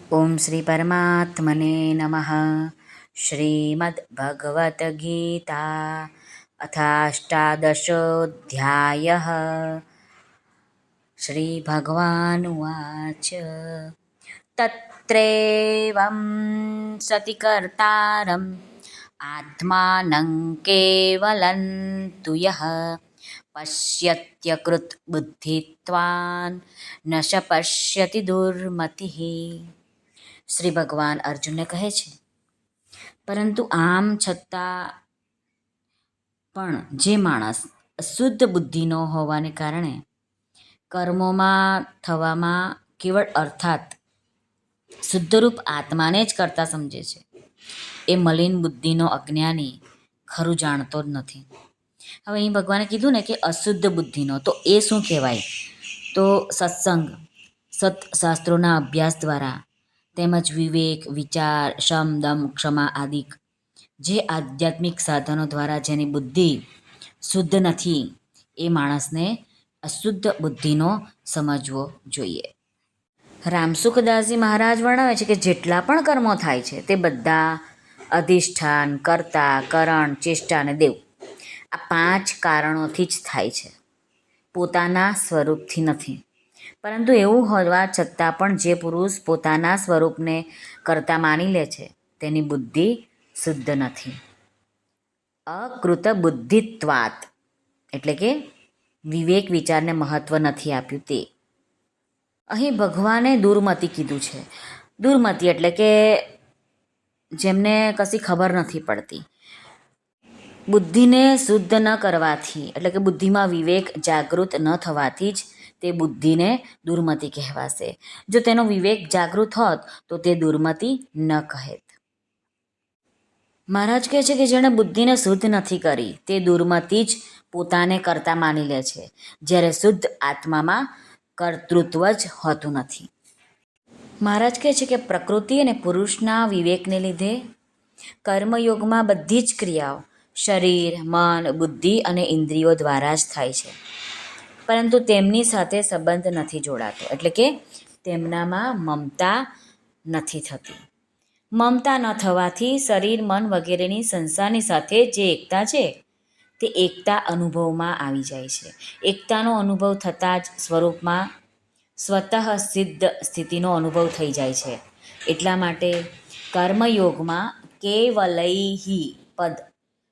ઓમ શ્રી પરમાત્મને નમઃ. શ્રીમદ્ભગવદ્ગીતા અથાષ્ટાદશોऽધ્યાયः. શ્રીભગવાનુવાચ તત્રેવં સતિ કર્તારम् આત્માनं કેવलं તુ યઃ પશ્યત્યકૃત બુદ્ધિત્વાન ન શ પશ્યતિ દુર્મતિઃ. શ્રી ભગવાન અર્જુનને કહે છે, પરંતુ આમ છતાં પણ જે માણસ અશુદ્ધ બુદ્ધિનો હોવાને કારણે કર્મોમાં થવામાં કેવળ અર્થાત શુદ્ધરૂપ આત્માને જ કરતા સમજે છે, એ મલિન બુદ્ધિનો અજ્ઞાની ખરું જાણતો જ નથી. હવે અહીં ભગવાને કીધું ને કે અશુદ્ધ બુદ્ધિનો, તો એ શું કહેવાય? તો સત્સંગ, સત્શાસ્ત્રોના અભ્યાસ દ્વારા તેમજ વિવેક, વિચાર, શમ, દમ, ક્ષમા આદિ જે આધ્યાત્મિક સાધનો દ્વારા જેની બુદ્ધિ શુદ્ધ નથી, એ માણસને અશુદ્ધ બુદ્ધિનો સમજવો જોઈએ. રામસુખદાસજી મહારાજ વર્ણવે છે કે જેટલા પણ કર્મો થાય છે તે બધા અધિષ્ઠાન, કર્તા, કરણ, ચેષ્ટા અને દેવ, આ 5 કારણોથી જ થાય છે, પોતાના સ્વરૂપથી નથી. પરંતુ એવું હોવા છતાં પણ જે પુરુષ પોતાના સ્વરૂપને કર્તા માની લે છે તેની બુદ્ધિ શુદ્ધ નથી. અકૃત બુદ્ધિત્વાત એટલે કે વિવેક વિચારને મહત્વ નથી આપ્યું તે. અહીં ભગવાને દુર્મતિ કીધું છે. દુર્મતિ એટલે કે જેમને કશી ખબર નથી પડતી. બુદ્ધિને શુદ્ધ ન કરવાથી એટલે કે બુદ્ધિમાં વિવેક જાગૃત ન થવાથી જ તે બુદ્ધિને દુર્મતિ કહેવાશે. જો તેનો વિવેક જાગૃત હોત તો તે દુર્મતિ ન કહેત. મહારાજ કહે છે કે જેણે બુદ્ધિને શુદ્ધ નથી કરી તે દુર્મતિ જ પોતાને કર્તા માની લે છે, જ્યારે શુદ્ધ આત્મામાં કર્તૃત્વ જ હોતું નથી. મહારાજ કહે છે કે પ્રકૃતિ અને પુરુષના વિવેકને લીધે કર્મયોગમાં બધી જ ક્રિયાઓ શરીર, મન, બુદ્ધિ અને ઇન્દ્રિયો દ્વારા જ થાય છે, પરંતુ તેમની સાથે સંબંધ નથી જોડાતો, એટલે કે તેમનામાં મમતા નથી થતી. મમતા ન થવાથી શરીર, મન વગેરેની સંસારની સાથે જે એકતા છે તે એકતા અનુભવમાં આવી જાય છે. એકતાનો અનુભવ થતાં જ સ્વરૂપમાં સ્વતઃ સિદ્ધ સ્થિતિનો અનુભવ થઈ જાય છે. એટલા માટે કર્મયોગમાં કેવલૈહિ પદ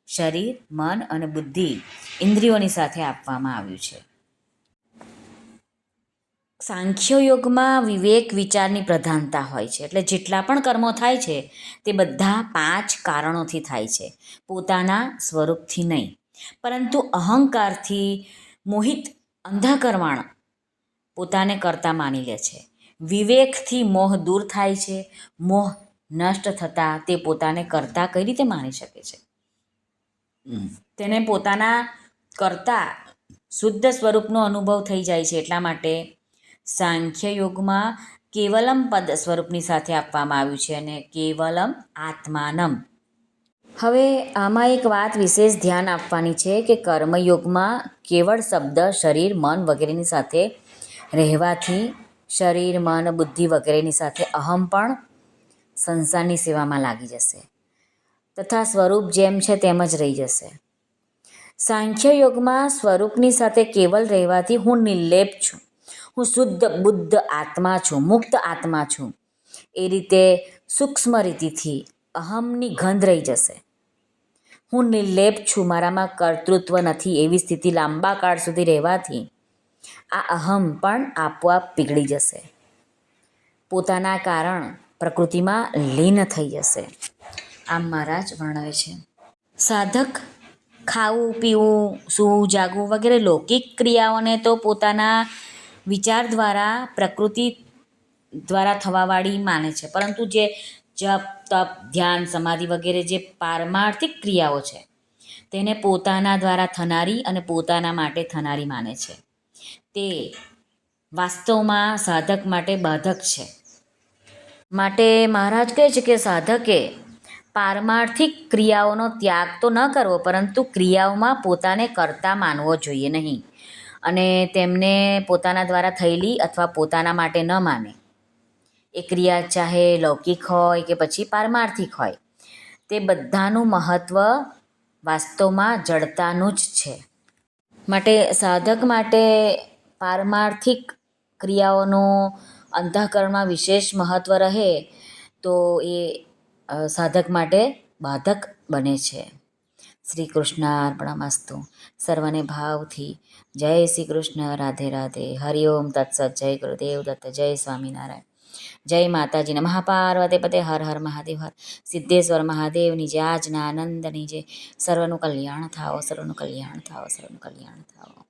શરીર, મન અને બુદ્ધિ ઇન્દ્રિયોની સાથે આપવામાં આવ્યું છે. સાંખ્ય યોગમાં વિવેક વિચારની પ્રધાનતા હોય છે, એટલે જેટલા પણ કર્મો થાય છે તે બધા 5 કારણોથી થાય છે, પોતાના સ્વરૂપથી નહીં. પરંતુ અહંકારથી મોહિત અંધાકરવાણ પોતાને કર્તા માની લે છે. વિવેકથી મોહ દૂર થાય છે. મોહ નષ્ટ થતાં તે પોતાને કર્તા કઈ રીતે માની શકે છે? તેને પોતાના કર્તા શુદ્ધ સ્વરૂપનો અનુભવ થઈ જાય છે. એટલા માટે સાંખ્ય યોગમાં કેવલમ પદ સ્વરૂપની સાથે આપવામાં આવ્યું છે અને કેવલમ આત્માનમ. હવે આમાં એક વાત વિશેષ ધ્યાન આપવાની છે કે કર્મયોગમાં કેવળ શબ્દ શરીર, મન વગેરેની સાથે રહેવાથી શરીર, મન, બુદ્ધિ વગેરેની સાથે અહમ પણ સંસારની સેવામાં લાગી જશે તથા સ્વરૂપ જેમ છે તેમ જ રહી જશે. સાંખ્ય યોગમાં સ્વરૂપની સાથે કેવલ રહેવાથી હું નિર્લેપ છું, હું શુદ્ધ બુદ્ધ આત્મા છું, મુક્ત આત્મા છું, એ રીતે સૂક્ષ્મ રીતિથી અહમની ગંધ રહી જશે. હું નિર્લેપ છું, મારામાં કર્તૃત્વ નથી, એવી સ્થિતિ લાંબા કાળ સુધી રહેવાથી આ અહમ પણ આપોઆપ પીગળી જશે, પોતાના કારણ પ્રકૃતિમાં લીન થઈ જશે. આમ મહારાજ વર્ણવે છે. સાધક ખાવું, પીવું, સૂવું, જાગવું વગેરે લૌકિક ક્રિયાઓને તો પોતાના વિચાર દ્વારા પ્રકૃતિ દ્વારા થવાવાળી માને છે, પરંતુ જે જપ, તપ, ધ્યાન, સમાધિ વગેરે જે પારમાર્થિક ક્રિયાઓ છે તેને પોતાના દ્વારા થનારી અને પોતાના માટે થનારી માને છે. તે વાસ્તવમાં સાધક માટે બાધક છે. માટે મહારાજ કહે છે કે સાધકે પારમાર્થિક ક્રિયાઓનો ત્યાગ તો ન કરવો, પરંતુ ક્રિયાઓમાં પોતાને કર્તા માનવો જોઈએ નહીં અને તેમને પોતાના દ્વારા થયેલી અથવા પોતાના માટે ન માને. એ ક્રિયા ચાહે લૌકિક હોય કે પછી પારમાર્થિક હોય, તે બધાનું મહત્ત્વ વાસ્તવમાં જડતાનું જ છે. માટે સાધક માટે પારમાર્થિક ક્રિયાઓનું અંતઃકરણમાં વિશેષ મહત્ત્વ રહે તો એ સાધક માટે બાધક બને છે. શ્રી કૃષ્ણાર્પણમસ્તુ. સર્વને ભાવથી જય શ્રી કૃષ્ણ. રાધે રાધે. હરિઓમ તત્સત. જય ગુરુદેવ દત્ત. જય સ્વામિનારાયણ. જય માતાજી. નમઃ પાર્વતી પતે. હર હર મહાદેવ. હર સિદ્ધેશ્વર મહાદેવની જય. આજના આનંદની જય. સર્વનું કલ્યાણ થાઓ, સર્વનું કલ્યાણ થાઓ, સર્વનું કલ્યાણ થાઓ.